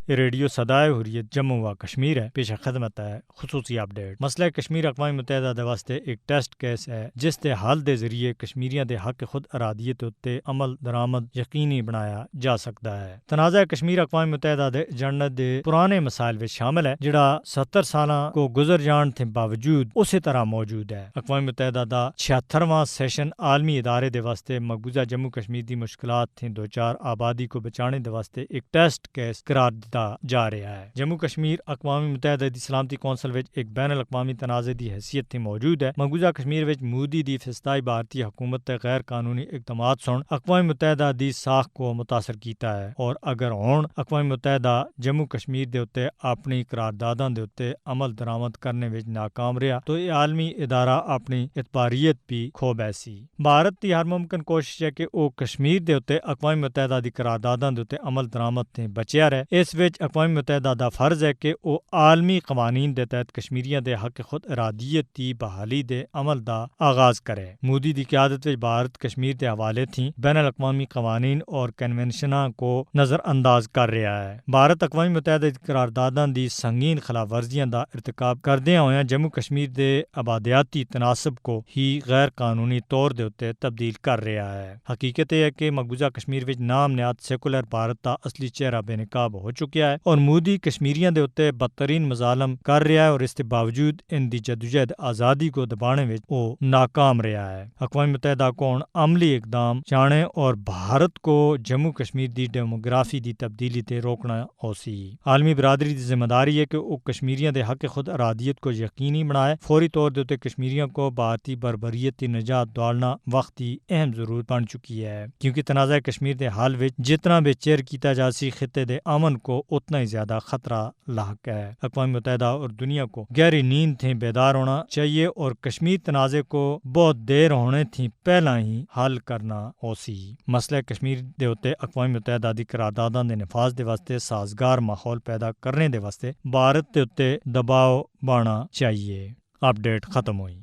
Radio صدائے حریت جموں و کشمیر ہے، پیش خدمت ہے خصوصی اپڈیٹ۔ مسئلہ کشمیر اقوام متحدہ دے واسطے ایک ٹیسٹ کیس ہے جس دے حل دے ذریعے کشمیریاں دے حق خود ارادیت اتے عمل درآمد یقینی بنایا جا سکتا ہے۔ تنازع کشمیر اقوام متحدہ دے ایجنڈے دے پرانے مسائل وچ شامل ہے جڑا 70 سالاں کو گزر جان تھے باوجود اسی طرح موجود ہے۔ اقوام متحدہ دا 76واں سیشن عالمی ادارے دے واسطے مقبوضہ جموں کشمیر دی مشکلات تھیں دوچار آبادی کو بچانے دے واسطے ایک ٹیسٹ کیس قرار دیتا جا رہا ہے۔ جموں کشمیر اقوام متحدہ دی سلامتی کونسل وچ ایک بین الاقوامی تنازع دی حیثیت تھی موجود ہے۔ مقبوضہ کشمیر وچ مودی دی فسطائی بھارتی حکومت تے غیر قانونی اقدامات سن اقوام متحدہ دی ساکھ کو متاثر کیتا ہے، اور اگر ہن اقوام متحدہ جموں کشمیر دے اتے اپنی قرارداداں دے اتے عمل درآمد کرنے وچ ناکام رہا تو یہ عالمی ادارہ اپنی اعتباریت بھی کھو بیسی۔ بھارت دی ہر ممکن کوشش ہے کہ وہ کشمیر دے اتے اقوام متحدہ دی قرارداداں دے اتے عمل درآمد تے بچیا رہے۔ اس وچ اقوام متحدہ دا فرض ہے کہ وہ عالمی قوانین دے تحت کشمیریاں دے حق خود ارادیت دی بحالی دے عمل دا آغاز کرے۔ مودی دی قیادت وچ بھارت کشمیر دے حوالے تھی بین الاقوامی قوانین اور کنونشناں کو نظر انداز کر رہا ہے۔ بھارت اقوام متحدہ دی قرارداداں دی سنگین خلاف ورزیاں دا ارتکاب کردیاں ہویاں جموں کشمیر دے آبادیاتی تناسب کو ہی غیر قانونی طور دے اتے تبدیل کر رہا ہے۔ حقیقت یہ ہے کہ مقبوضہ کشمیر وچ نام نہاد سیکولر بھارت دا اصلی چہرہ بے نقاب ہو چکا ہے، اور مودی کشمیریاں دے اتے بدترین مظالم کر رہا ہے، اور اس کے باوجود ان دی جدوجہد آزادی کو دبانے وچ وہ ناکام رہا ہے۔ اقوام متحدہ کو عملی اقدام چانے اور بھارت کو جموں کشمیر دی ڈیموگرافی دی تبدیلی تے روکنا ہوسی۔ عالمی برادری دی ذمہ داری ہے کہ وہ کشمیریاں دے حق خود ارادیت کو یقینی بنائے۔ فوری طور دے اتے کشمیریوں کو بھارتی بربریت دی نجات دوالنا وقت دی اہم ضرورت بن چکی ہے، کیونکہ تنازع کشمیر دے حل وچ جتنا بے چیر کیتا جاسی خطے دے امن کو اتنا ہی زیادہ خطرہ لاحق ہے۔ اقوام متحدہ اور دنیا کو گہری نیند تھیں بیدار ہونا چاہیے اور کشمیر تنازع کو بہت دیر ہونے تھی پہلا ہی حل کرنا ہوسی۔ مسئلہ کشمیر دے اتے اقوام متحدہ دی قرارداداں دے نفاذ دے واسطے سازگار ماحول پیدا کرنے دے واسطے بھارت دے اتے دباؤ بانا چاہیے۔ اپڈیٹ ختم ہوئی۔